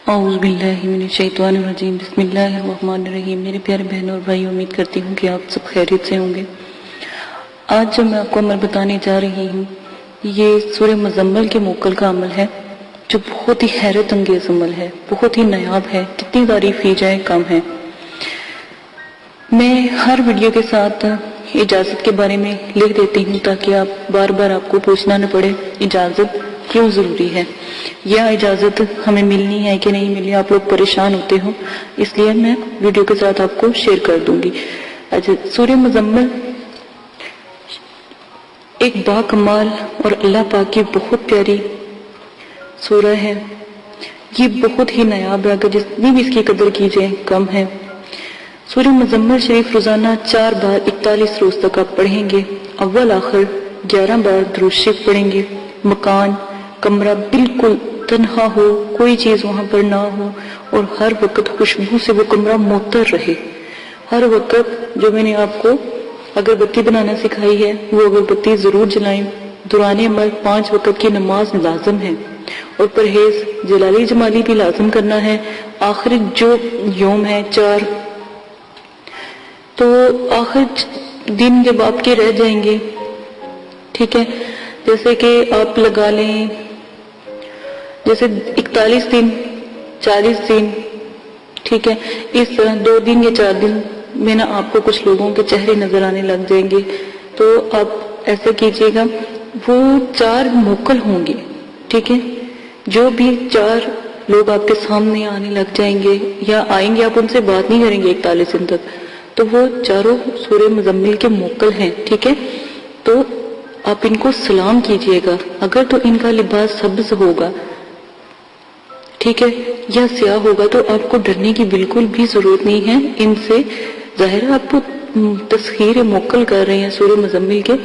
اعوذ باللہ من الشیطان الرجیم بسم اللہ الرحمن الرحیم۔ میرے پیارے بہنوں اور بھائی، امید کرتی ہوں کہ آپ سب خیریت سے ہوں گے۔ آج جو میں آپ کو عمل بتانے جا رہی ہوں یہ سورہ مزمل کے موکل کا عمل ہے، جو بہت ہی حیرت انگیز عمل ہے، بہت ہی نایاب ہے، کتنی تعریف کی جائے کم ہے۔ میں ہر ویڈیو کے ساتھ اجازت کے بارے میں لکھ دیتی ہوں تاکہ بار بار آپ کو پوچھنا نہ پڑے اجازت کیوں ضروری ہے، یا اجازت ہمیں ملنی ہے کہ نہیں ملنی، آپ لوگ پریشان ہوتے ہو، اس لیے میں ویڈیو کے ساتھ آپ کو شیئر کر دوں گی۔ اچھا، سورہ مزمل ایک با کمال اور اللہ پاک کی بہت پیاری سورہ ہے۔ یہ بہت ہی نایاب ہے، اگر جتنی بھی اس کی قدر کیجئے کم ہے۔ سورہ مزمل شریف روزانہ 4 بار 41 روز تک آپ پڑھیں گے۔ اول آخر 11 بار درود شریف پڑھیں گے۔ مکان کمرہ بالکل تنہا ہو، کوئی چیز وہاں پر نہ ہو، اور ہر وقت خوشبو سے وہ کمرہ معطر رہے۔ ہر وقت جو میں نے آپ کو اگربتی بنانا سکھائی ہے وہ اگربتی ضرور جلائیں۔ دوران عمل 5 وقت کی نماز لازم ہے، اور پرہیز جلالی جمالی بھی لازم کرنا ہے۔ آخری جو یوم ہے 4، تو آخر دن جب آپ کے رہ جائیں گے، ٹھیک ہے، جیسے کہ آپ لگا لیں جیسے 41 دن 40 دن، ٹھیک ہے، اس طرح 2 دن یا 4 دن میں نا آپ کو کچھ لوگوں کے چہرے نظر آنے لگ جائیں گے، تو آپ ایسا کیجئے گا، وہ 4 موکل ہوں گے، ٹھیک ہے، جو بھی 4 لوگ آپ کے سامنے آنے لگ جائیں گے یا آئیں گے، آپ ان سے بات نہیں کریں گے 41 دن تک، تو وہ چاروں سورہ مزمل کے موکل ہیں، ٹھیک ہے، تو آپ ان کو سلام کیجئے گا۔ اگر تو ان کا لباس سبز ہوگا، ٹھیک ہے، یا سیاہ ہوگا، تو آپ کو ڈرنے کی بالکل بھی ضرورت نہیں ہے ان سے۔ ظاہر ہے آپ کو تسخیر موکل کر رہے ہیں سورہ مزمل کے،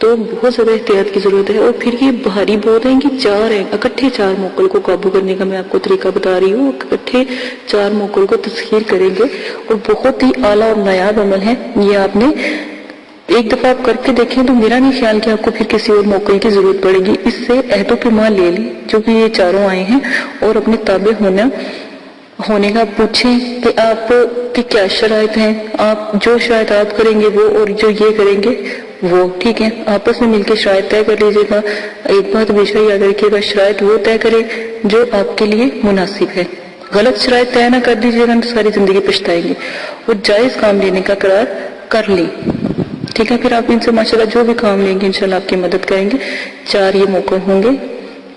تو بہت زیادہ احتیاط کی ضرورت ہے، اور پھر یہ بھاری بہت ہیں کہ 4 ہیں، اکٹھے 4 موکل کو قابو کرنے کا میں آپ کو طریقہ بتا رہی ہوں۔ اکٹھے 4 موکل کو تسخیر کریں گے، اور بہت ہی اعلیٰ اور نایاب عمل ہے یہ۔ آپ نے ایک دفعہ آپ کر کے دیکھیں تو میرا نہیں خیال کہ آپ کو پھر کسی اور موکل کی ضرورت پڑے گی۔ اس سے عہد و پیمان لے لیں جو کہ یہ 4 آئے ہیں، اور اپنے تابع ہونے کا پوچھیں کہ آپ کی کیا شرائط ہیں، آپ جو شرائط آپ کریں گے وہ، اور جو یہ کریں گے وہ، ٹھیک ہے، آپس میں مل کے شرائط طے کر لیجیے گا۔ ایک بات ہمیشہ یاد رکھیے گا، شرائط وہ طے کرے جو آپ کے لیے مناسب ہے۔ غلط شرائط طے نہ کر دیجیے گا تو ساری زندگی پچھتائیں گے، اور جائز کام لینے کا قرار کر لیں، ٹھیک ہے، پھر آپ ان سے ماشاءاللہ جو بھی کام لیں گے انشاءاللہ آپ کی مدد کریں گے۔ 4 یہ موقع ہوں گے،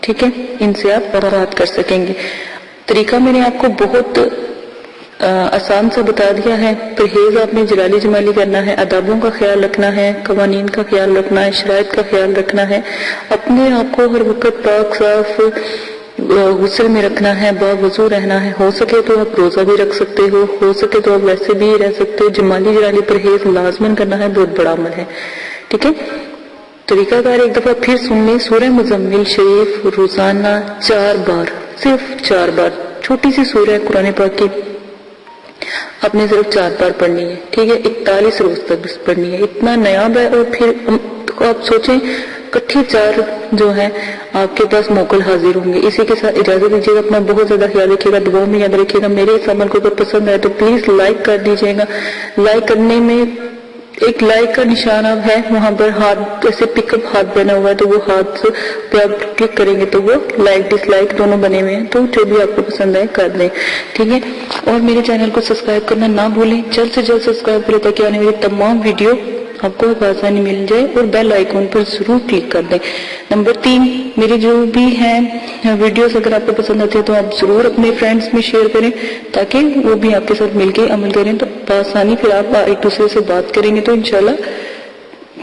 ٹھیک ہے، ان سے آپ برات کر سکیں گے۔ طریقہ میں نے آپ کو بہت آسان سا بتا دیا ہے۔ پرہیز آپ نے جلالی جمالی کرنا ہے، آدابوں کا خیال رکھنا ہے، قوانین کا خیال رکھنا ہے، شرائط کا خیال رکھنا ہے، اپنے آپ کو ہر وقت پاک صاف غسل میں رکھنا ہے، باوضو رہنا ہے۔ ہو سکے تو آپ روزہ بھی رکھ سکتے ہو سکے تو آپ ویسے بھی رہ سکتے ہو۔ جمالی جلالی پرہیز لازمن کرنا ہے، بہت بڑا عمل ہے، ٹھیک ہے۔ طریقہ کار ایک دفعہ پھر سن لیں۔ سورہ مزمل شریف روزانہ 4 بار، صرف 4 بار، چھوٹی سی سورہ ہے قرآن پاک کی، آپ نے صرف 4 بار پڑھنی ہے، ٹھیک ہے، 41 روز تک بس پڑھنی ہے۔ اتنا نیاب ہے، اور پھر آپ سوچیں کٹھے 4 جو ہیں آپ کے پاس موکل حاضر ہوں گے۔ اسی کے ساتھ اجازت دیجیے گا، اپنا بہت زیادہ خیال رکھیے گا، دعاؤں میں یاد رکھیے گا۔ میرے اس عمل کو اگر پسند آئے تو پلیز لائک کر دیجیے گا۔ لائک کرنے میں ایک لائک کا نشان اب ہے، وہاں پر ہاتھ جیسے پک اپ ہاتھ بنا ہوا ہے، تو وہ ہاتھ پہ آپ کلک کریں گے تو وہ لائک ڈس لائک دونوں بنے ہوئے ہیں، تو جو بھی آپ کو پسند آئے کر دیں، ٹھیک ہے۔ اور میرے چینل کو سبسکرائب کرنا نہ بھولیں، جلد سے جلد سبسکرائب کریں تاکہ آنے والی تمام ویڈیو آپ کو بآسانی مل جائے، اور بیل آئیکن پر ضرور کلک کر دیں۔ نمبر 3، میرے جو بھی ہیں ویڈیوز اگر آپ کو پسند آتے ہیں تو آپ ضرور اپنے فرینڈز میں شیئر کریں تاکہ وہ بھی آپ کے ساتھ مل کے عمل کریں، تو بآسانی پھر آپ ایک دوسرے سے بات کریں گے تو انشاءاللہ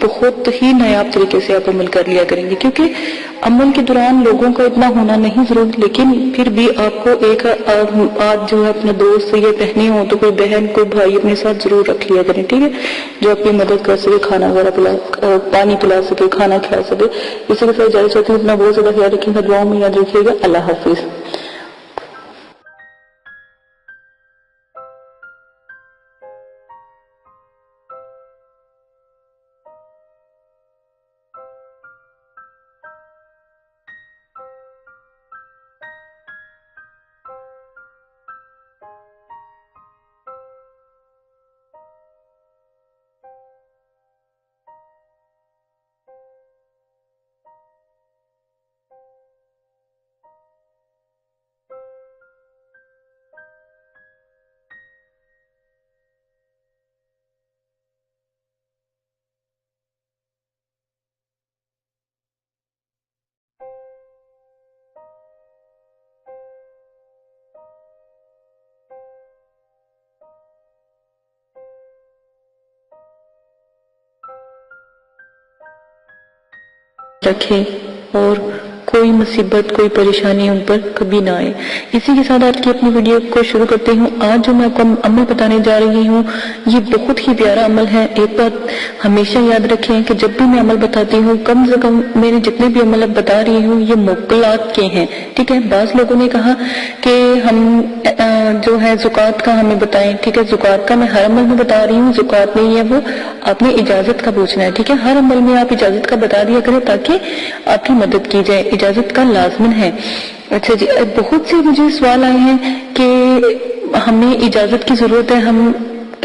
بہت ہی نایاب طریقے سے آپ عمل کر لیا کریں گے۔ کیونکہ عمل کے دوران لوگوں کا اتنا ہونا نہیں ضرورت، لیکن پھر بھی آپ کو ایک آج جو ہے اپنا دوست یہ پہنے ہو تو کوئی بہن کوئی بھائی اپنے ساتھ ضرور رکھ لیا کریں، ٹھیک ہے، جو آپ کی مدد کر سکے، کھانا وغیرہ پانی پلا سکے، کھانا کھلا سکے۔ اسی کے ساتھ جانا چاہتی ہوں، اپنا بہت زیادہ خیال رکھیں گا، دعاؤں میں یاد رکھیے گا۔ اللہ حافظ۔ رکھے اور کوئی مصیبت کوئی پریشانی ان پر کبھی نہ آئے۔ اسی کے ساتھ آج کی اپنی ویڈیو کو شروع کرتے ہوں۔ آج جو میں آپ کو عمل بتانے جا رہی ہوں یہ بہت ہی پیارا عمل ہے۔ ایک بات ہمیشہ یاد رکھیں کہ جب بھی میں عمل بتاتی ہوں کم سے کم میرے جتنے بھی عمل اب بتا رہی ہوں یہ موکلات کے ہیں، ٹھیک ہے۔ بعض لوگوں نے کہا کہ ہم جو ہے زکوٰۃ کا ہمیں بتائیں، ٹھیک ہے۔ زکوٰۃ کا میں ہر عمل میں بتا رہی ہوں، زکوٰۃ نہیں ہے وہ، آپ نے اجازت کا پوچھنا ہے، ٹھیک ہے۔ ہر عمل میں آپ اجازت کا بتا دیا کریں تاکہ آپ کی مدد کی جائے، اجازت کا لازمن ہے۔ اچھا جی، بہت سے مجھے سوال آئے ہیں کہ ہمیں اجازت کی ضرورت ہے، ہم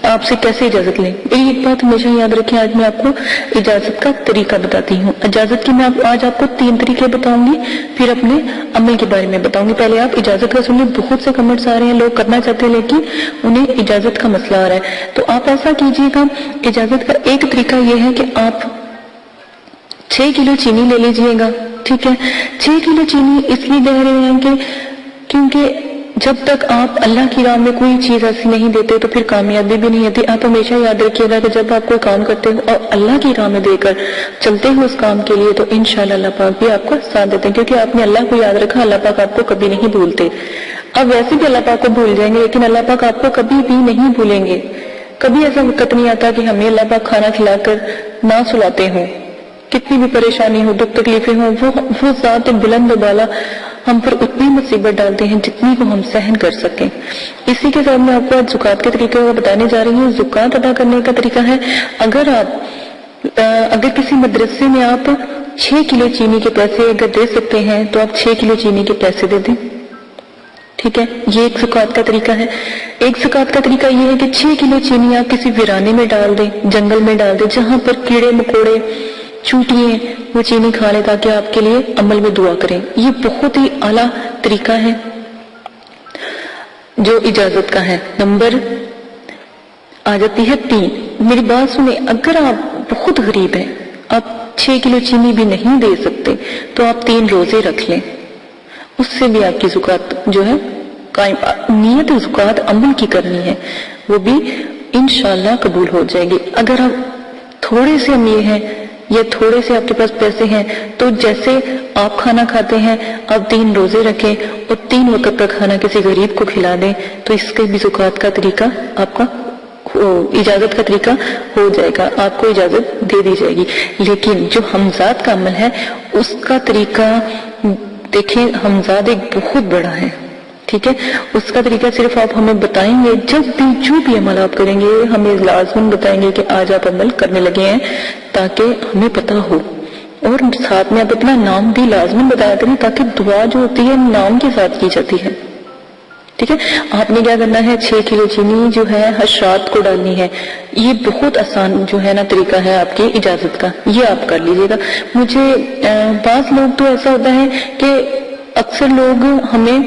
آپ سے کیسے اجازت لیں؟ ایک بات ہمیشہ یاد رکھیں، آج میں آپ کو اجازت کا طریقہ بتاتی ہوں۔ اجازت کی میں آج آپ کو 3 طریقے بتاؤں گی، پھر اپنے عمل کے بارے میں بتاؤں گی۔ پہلے آپ اجازت کا سنیں، بہت سے کمنٹس آ رہے ہیں، لوگ کرنا چاہتے ہیں لیکن انہیں اجازت کا مسئلہ آ رہا ہے، تو آپ ایسا کیجیے گا۔ اجازت کا ایک طریقہ یہ ہے کہ آپ 6 کلو چینی لے لیجئے گا، ٹھیک ہے۔ 6 کلو چینی اس لیے دے رہے ہیں کہ کیونکہ جب تک آپ اللہ کی راہ میں کوئی چیز ایسی نہیں دیتے تو پھر کامیابی بھی نہیں ہوتی۔ آپ ہمیشہ یاد رکھیے گا کہ جب آپ کوئی کام کرتے ہو اور اللہ کی راہ میں دے کر چلتے ہو اس کام کے لیے تو انشاءاللہ اللہ پاک بھی آپ کو ساتھ دیتے ہیں، کیونکہ آپ نے اللہ کو یاد رکھا، اللہ پاک آپ کو کبھی نہیں بھولتے۔ اب ویسے بھی اللہ پاک کو بھول جائیں گے لیکن اللہ پاک آپ کو کبھی بھی نہیں بھولیں گے۔ کبھی ایسا وقت نہیں آتا کہ ہمیں اللہ پاک کھانا کھلا کر نہ سلاتے ہوں، کتنی بھی پریشانی ہو، دکھ تکلیفیں ہوں، وہ ذات بلند و بالا ہم پر اتنی مصیبت ڈالتے ہیں جتنی کو ہم سہن کر سکیں۔ اسی کے ساتھ میں آپ کو آج زکوٰۃ کے طریقے کو بتانے جا رہی ہوں۔ زکوٰۃ ادا کرنے کا طریقہ ہے، اگر کسی مدرسے میں آپ 6 کلو چینی کے پیسے اگر دے سکتے ہیں تو آپ 6 کلو چینی کے پیسے دے دیں، ٹھیک ہے۔ یہ ایک زکوٰۃ کا طریقہ ہے۔ ایک زکوٰۃ کا طریقہ یہ ہے کہ 6 کلو چینی آپ کسی ویرانے میں ڈال دیں، جنگل میں ڈال دیں، جہاں پر کیڑے مکوڑے چوٹیے وہ چینی کھا لیں تاکہ آپ کے لیے عمل میں دعا کریں۔ یہ بہت ہی اعلیٰ طریقہ ہے جو اجازت کا ہے۔ نمبر آ جاتی ہے 3۔ میری بات سنیں، اگر آپ بہت غریب ہیں، آپ 6 کلو چینی بھی نہیں دے سکتے تو آپ 3 روزے رکھ لیں، اس سے بھی آپ کی زکوٰۃ جو ہے قائم۔ نیت زکوٰۃ عمل کی کرنی ہے، وہ بھی انشاءاللہ قبول ہو جائے گی۔ اگر آپ تھوڑے سے امیر ہیں یا تھوڑے سے آپ کے پاس پیسے ہیں تو جیسے آپ کھانا کھاتے ہیں آپ 3 روزے رکھیں اور 3 وقت کا کھانا کسی غریب کو کھلا دیں تو اس کے بھی زکوٰۃ کا طریقہ آپ کا اجازت کا طریقہ ہو جائے گا، آپ کو اجازت دے دی جائے گی۔ لیکن جو حمزات کا عمل ہے اس کا طریقہ دیکھیں، حمزات ایک بہت بڑا ہے، ٹھیک ہے۔ اس کا طریقہ صرف آپ ہمیں بتائیں گے، جب بھی جو بھی عمل آپ کریں گے ہمیں لازماً بتائیں گے کہ آج آپ عمل کرنے لگے ہیں تاکہ ہمیں پتہ ہو، اور ساتھ میں آپ اپنا نام بھی لازماً بتایا کریں تاکہ دعا جو ہوتی ہے نام کے ساتھ کی جاتی ہے، ٹھیک ہے۔ آپ نے کیا کرنا ہے، 6 کلو چینی جو ہے حشرات کو ڈالنی ہے۔ یہ بہت آسان جو ہے نا طریقہ ہے آپ کی اجازت کا، یہ آپ کر لیجئے گا۔ مجھے بعض لوگ تو ایسا ہوتا ہے کہ اکثر لوگ ہمیں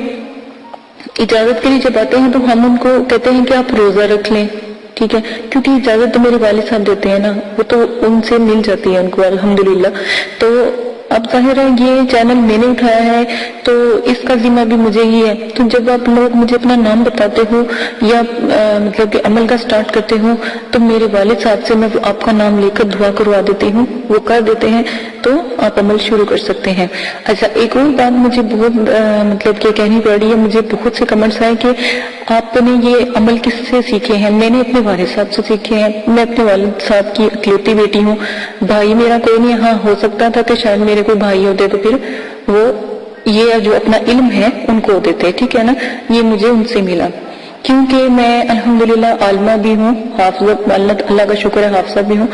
اجازت کے لیے جب آتے ہیں تو ہم ان کو کہتے ہیں کہ آپ روزہ رکھ لیں، ٹھیک ہے، کیونکہ اجازت تو میرے والد صاحب دیتے ہیں نا، وہ تو ان سے مل جاتی ہے ان کو الحمدللہ۔ تو اب ظاہر ہے یہ چینل میں نے اٹھایا ہے تو اس کا ذمہ بھی مجھے ہی ہے، تو جب آپ لوگ مجھے اپنا نام بتاتے ہو یا مطلب کہ عمل کا سٹارٹ کرتے ہو تو میرے والد صاحب سے میں آپ کا نام لے کر دعا کروا دیتی ہوں، وہ کر دیتے ہیں تو آپ عمل شروع کر سکتے ہیں۔ اچھا، ایک اور بات مجھے بہت مطلب کہ کہنی پڑ رہی ہے، مجھے بہت سے کمنٹس آئے کہ آپ نے یہ عمل کس سے سیکھے ہیں؟ میں نے اپنے والد صاحب سے سیکھے ہیں، میں اپنے والد صاحب کی اکلوتی بیٹی ہوں، بھائی میرا کوئی نہیں، ہاں ہو سکتا تھا کہ شاید میرے کوئی بھائی ہوتے تو پھر وہ یہ جو اپنا علم ہے ان کو دیتے، ٹھیک ہے نا، یہ مجھے ان سے ملا، کیونکہ میں الحمدللہ عالمہ بھی ہوں، حافظہ، اللہ کا شکر ہے حافظہ بھی ہوں،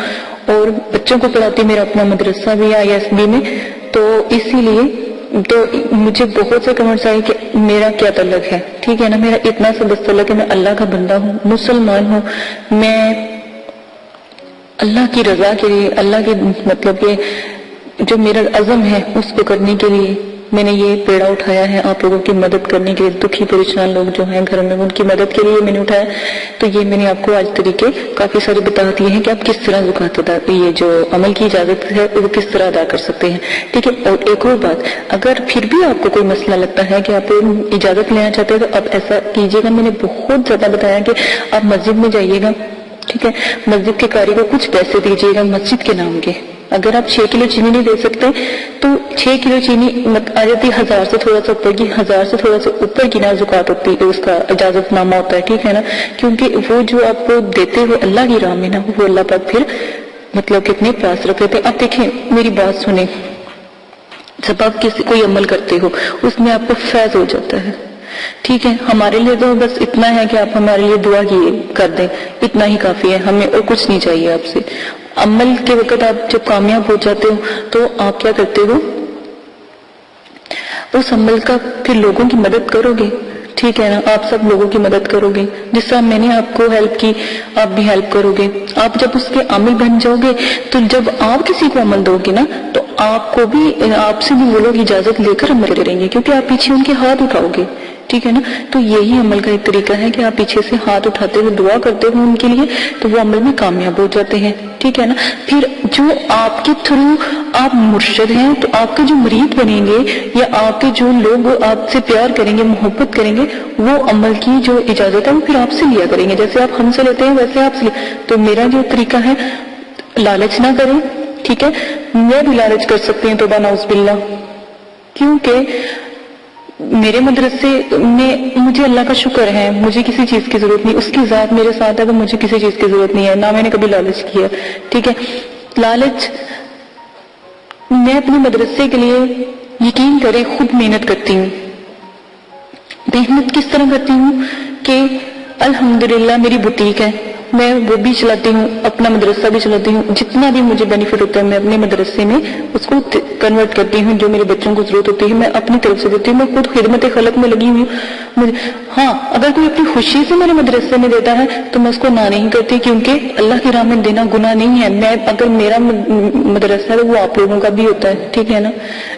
اور بچوں کو پڑھاتی، میرا اپنا مدرسہ بھی ہے ISB میں، تو اسی لیے تو مجھے بہت سے کمنٹس آئے کہ میرا کیا تعلق ہے، ٹھیک ہے نا، میرا اتنا سا بس تعلق ہے، میں اللہ کا بندہ ہوں، مسلمان ہوں، میں اللہ کی رضا کے لیے، اللہ کے مطلب کہ جو میرا عزم ہے اس کو کرنے کے لیے میں نے یہ پیڑا اٹھایا ہے، آپ لوگوں کی مدد کرنے کے لیے، دکھی پریشان لوگ جو ہیں گھر میں ان کی مدد کے لیے میں نے اٹھایا، تو یہ میں نے آپ کو آج طریقے کافی سارے بتا دیے ہیں کہ آپ کس طرح زکوٰۃ ادا، یہ جو عمل کی اجازت ہے وہ کس طرح ادا کر سکتے ہیں، ٹھیک ہے۔ اور ایک اور بات، اگر پھر بھی آپ کو کوئی مسئلہ لگتا ہے کہ آپ اجازت لینا چاہتے ہیں تو آپ ایسا کیجیے گا، میں نے بہت زیادہ بتایا کہ آپ مسجد میں جائیے گا، ٹھیک ہے، مسجد کے قاری کو کچھ پیسے دیجیے گا مسجد کے نام کے، اگر آپ 6 کلو چینی نہیں دے سکتے تو 6 کلو چینی آ جاتی ہے 1000 سے تھوڑا سا اوپر کی، 1000 سے تھوڑا سا اوپر کی نا زکوٰۃ ہوتی ہے، اس کا اجازت نامہ ہوتا ہے، ٹھیک ہے نا، کیونکہ وہ جو آپ کو دیتے ہو اللہ کی راہ میں نا، وہ اللہ پاک پھر مطلب کہ اپنے پاس رکھ لیتے ہیں۔ اب دیکھیں میری بات سنیں، جب آپ کوئی عمل کرتے ہو اس میں آپ کو فیض ہو جاتا ہے، ٹھیک ہے، ہمارے لیے تو بس اتنا ہے کہ آپ ہمارے لیے دعا کر دیں، اتنا ہی کافی ہے، ہمیں اور کچھ نہیں چاہیے آپ سے۔ عمل کے وقت آپ جب کامیاب ہو جاتے ہو تو آپ کیا کرتے ہو، اس عمل کا پھر لوگوں کی مدد کرو گے، ٹھیک ہے نا، آپ سب لوگوں کی مدد کرو گے، جس طرح میں نے آپ کو ہیلپ کی آپ بھی ہیلپ کرو گے۔ آپ جب اس کے عامل بن جاؤ گے تو جب آپ کسی کو عمل دو گے نا تو آپ کو بھی، آپ سے بھی وہ لوگ اجازت لے کر عمل کریں گے، کیونکہ آپ پیچھے ان کے ہاتھ اٹھاؤ گے، ٹھیک ہے نا۔ تو یہی عمل کا ایک طریقہ ہے کہ آپ پیچھے سے ہاتھ اٹھاتے ہوئے دعا کرتے ہو ان کے لیے، تو وہ عمل میں کامیاب ہو جاتے ہیں، ٹھیک ہے نا۔ پھر جو آپ کے تھرو آپ مرشد ہیں تو آپ کے جو مرید بنیں گے یا آپ کے جو لوگ آپ سے پیار کریں گے، محبت کریں گے، وہ عمل کی جو اجازت ہے وہ پھر آپ سے لیا کریں گے، جیسے آپ ہم سے لیتے ہیں ویسے آپ سے لیا۔ تو میرا جو طریقہ ہے، لالچ نہ کریں، ٹھیک ہے، میں بھی لالچ کر سکتی ہوں، توبہ نعوذ باللہ، کیونکہ میرے مدرسے میں مجھے اللہ کا شکر ہے، مجھے کسی چیز کی ضرورت نہیں، اس کی ذات میرے ساتھ ہے تو مجھے کسی چیز کی ضرورت نہیں ہے، نہ میں نے کبھی لالچ کیا، ٹھیک ہے۔ لالچ، میں اپنے مدرسے کے لیے یقین کریں خود محنت کرتی ہوں۔ محنت کس طرح کرتی ہوں کہ الحمدللہ میری بوتیک ہے، میں وہ بھی چلاتی ہوں، اپنا مدرسہ بھی چلاتی ہوں، جتنا بھی مجھے بینیفٹ ہوتا ہے میں اپنے مدرسے میں اس کو کنورٹ کرتی ہوں، جو میرے بچوں کو ضرورت ہوتی ہے میں اپنی طرف سے دیتی ہوں، میں خود خدمت خلق میں لگی ہوئی ہوں۔ ہاں، اگر کوئی اپنی خوشی سے میرے مدرسے میں دیتا ہے تو میں اس کو نہ نہیں کرتی، کیونکہ اللہ کی راہ میں دینا گناہ نہیں ہے۔ میں اگر میرا مدرسہ ہے وہ آپ لوگوں کا بھی ہوتا ہے، ٹھیک ہے نا،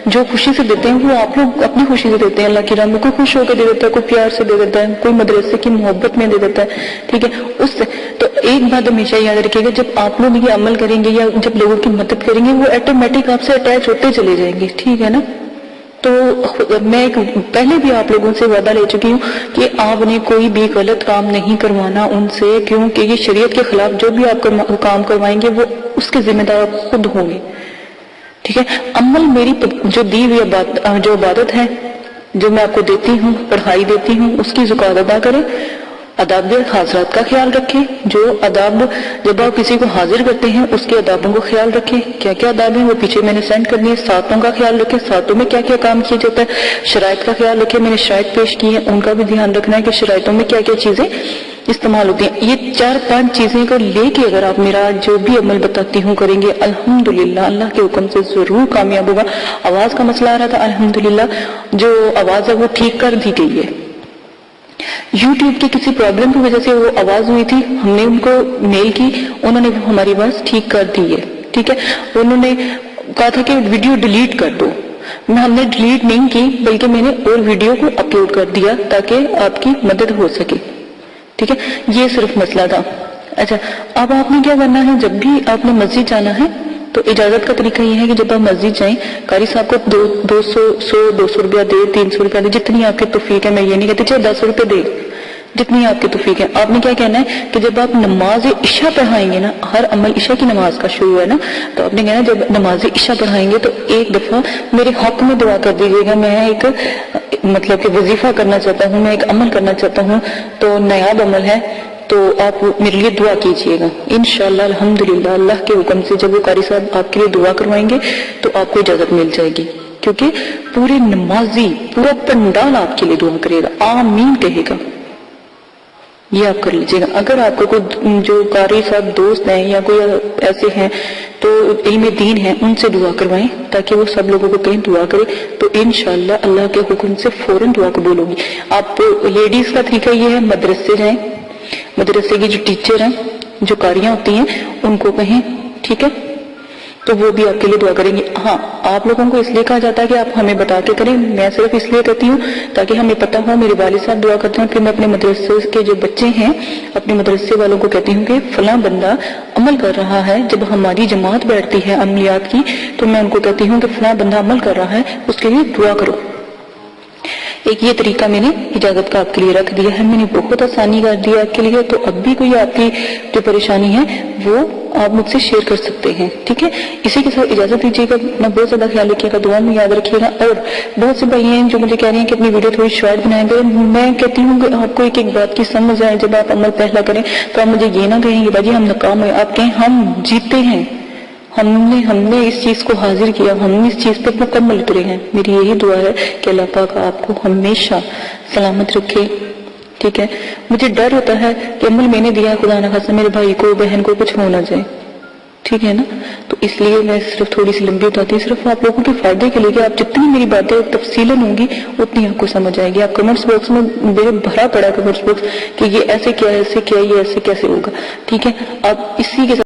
جو خوشی سے دیتے ہیں وہ آپ لوگ اپنی خوشی سے دیتے ہیں اللہ کی راہ میں، کوئی خوش ہو کے دے دیتا ہے، کوئی پیار سے دے دیتا ہے، کوئی مدرسے کی محبت میں دے دیتا ہے، ٹھیک ہے۔ اس سے تو ایک بات ہمیشہ یاد رکھیے گا، جب آپ لوگ یہ عمل کریں گے یا جب لوگوں کی مدد کریں گے وہ آٹومیٹک آپ سے اٹیچ ہوتے چلے جائیں گے، ٹھیک ہے نا۔ تو میں پہلے بھی آپ لوگوں سے وعدہ لے چکی ہوں کہ آپ نے کوئی بھی غلط کام نہیں کروانا ان سے، کیونکہ یہ شریعت کے خلاف جو بھی آپ کام کروائیں گے وہ اس کے ذمہ دار آپ خود ہوں گے، ٹھیک ہے۔ عمل میری جو دی ہوئی جو عبادت ہے، جو میں آپ کو دیتی ہوں، پڑھائی دیتی ہوں، اس کی زکوٰۃ ادا کریں، آداب حاضرات کا خیال رکھیں، جو آداب جب آپ کسی کو حاضر کرتے ہیں اس کے آدابوں کو خیال رکھیں، کیا کیا آداب ہیں وہ پیچھے میں نے سینڈ کر دیے، ساتوں کا خیال رکھیں، ساتوں میں کیا کیا کام کیا جاتا ہے، شرائط کا خیال رکھیں، میں نے شرائط پیش کی ہیں ان کا بھی دھیان رکھنا ہے کہ شرائطوں میں کیا کیا چیزیں استعمال ہوتی ہیں۔ یہ 4-5 چیزیں کو لے کے اگر آپ میرا جو بھی عمل بتاتی ہوں کریں گے، الحمدللہ اللہ کے حکم سے ضرور کامیاب ہوگا۔ آواز کا مسئلہ آ رہا تھا، الحمدللہ جو آواز ہے وہ ٹھیک کر دی گئی ہے۔ یوٹیوب کی کسی پرابلم کی وجہ سے وہ آواز ہوئی تھی، ہم نے ان کو میل کی، انہوں نے ہماری آواز ٹھیک کر دی ہے، ٹھیک ہے۔ انہوں نے کہا تھا کہ ویڈیو ڈیلیٹ کر دو، ہم نے ڈیلیٹ نہیں کی بلکہ میں نے اور ویڈیو کو اپلوڈ کر دیا تاکہ آپ کی مدد ہو سکے، ٹھیک ہے۔ یہ صرف مسئلہ تھا۔ اچھا، اب آپ نے کیا کرنا ہے، جب بھی آپ نے مسجد جانا ہے تو اجازت کا طریقہ یہ ہے کہ جب آپ مسجد جائیں، قاری صاحب کو 200 روپیہ دے، 300 روپیہ دے، جتنی آپ کی توفیق ہے، میں یہ نہیں کہتی چاہے 10 روپے دے، جتنی آپ کی توفیق ہے۔ آپ نے کیا کہنا ہے کہ جب آپ نماز عشاء پڑھائیں گے نا، ہر عمل عشاء کی نماز کا شروع ہے نا، تو آپ نے کہنا جب نماز عشاء پڑھائیں گے تو ایک دفعہ میرے حق میں دعا کر دیجیے گا، میں ایک مطلب کہ وظیفہ کرنا چاہتا ہوں، میں ایک عمل کرنا چاہتا ہوں، تو نیاب عمل ہے، تو آپ میرے لیے دعا کیجئے گا انشاءاللہ۔ الحمدللہ اللہ کے حکم سے جب وہ قاری صاحب آپ کے لیے دعا کروائیں گے تو آپ کو اجازت مل جائے گی، کیونکہ پورے نمازی پورا پنڈال آپ کے لیے دعا کرے گا، آمین کہے گا۔ یہ آپ کر لیجئے گا۔ اگر آپ کو کوئی جو قاری صاحب دوست ہیں یا کوئی ایسے ہیں تو علم دین ہیں، ان سے دعا کروائیں تاکہ وہ سب لوگوں کو کہیں دعا کرے، تو انشاءاللہ اللہ کے حکم سے فوراً دعا قبول ہوگی۔ آپ لیڈیز کا طریقہ یہ ہے، مدرسے جائیں، مدرسے کی جو ٹیچر ہیں، جو قاریاں ہوتی ہیں، ان کو کہیں، ٹھیک ہے، تو وہ بھی آپ کے لیے دعا کریں گے۔ ہاں، آپ لوگوں کو اس لیے کہا جاتا ہے کہ آپ ہمیں بتا کے کریں، میں صرف اس لیے کہتی ہوں تاکہ ہمیں پتہ ہو، میرے والد صاحب دعا کرتے ہیں، پھر میں اپنے مدرسے کے جو بچے ہیں، اپنے مدرسے والوں کو کہتی ہوں کہ فلاں بندہ عمل کر رہا ہے، جب ہماری جماعت بیٹھتی ہے عملیات کی تو میں ان کو کہتی ہوں کہ فلاں بندہ عمل کر رہا ہے، اس کے لیے دعا کرو۔ ایک یہ طریقہ میں نے اجازت کا آپ کے لیے رکھ دیا ہے، میں نے بہت آسانی کر دیا آپ کے لیے، تو اب بھی کوئی آپ کی جو پریشانی ہے وہ آپ مجھ سے شیئر کر سکتے ہیں، ٹھیک ہے؟ اسی کے ساتھ اجازت دیجیے گا، اپنا بہت زیادہ خیال رکھیے گا، دعا میں یاد رکھیے گا۔ اور بہت سے بھائی ہیں جو مجھے کہہ رہے ہیں کہ اپنی ویڈیو تھوڑی شارٹ بنائیں گے، میں کہتی ہوں کہ آپ کو ایک ایک بات کی سمجھ آئے، جب آپ عمل پہلا کریں تو آپ مجھے یہ نہ کہیں کہ باجی ہم ناکام ہوئے، آپ کہیں ہم جیتے ہیں، ہم نے اس چیز کو حاضر کیا، ہم نے اس چیز پہ مکمل اترے ہیں۔ میری یہی دعا ہے کہ اللہ پاک آپ کو ہمیشہ سلامت رکھے، ٹھیک ہے؟ مجھے ڈر ہوتا ہے کہ عمل میں نے دیا، خدا نہ خاصہ میرے بھائی کو بہن کو کچھ ہو نہ جائے، ٹھیک ہے نا؟ تو اس لیے میں صرف تھوڑی سی لمبی بتاتی ہوں، صرف آپ لوگوں کے فائدے کے لیے، کہ آپ جتنی میری باتیں تفصیلاً ہوں گی اتنی آپ کو سمجھ آئے گی۔ آپ کمنٹس باکس میں میرے بھرا پڑا کمنٹس باکس کہ یہ ایسے کیا، ایسے کیا، یہ ایسے کیسے ہوگا، ٹھیک ہے؟ آپ اسی کے ساتھ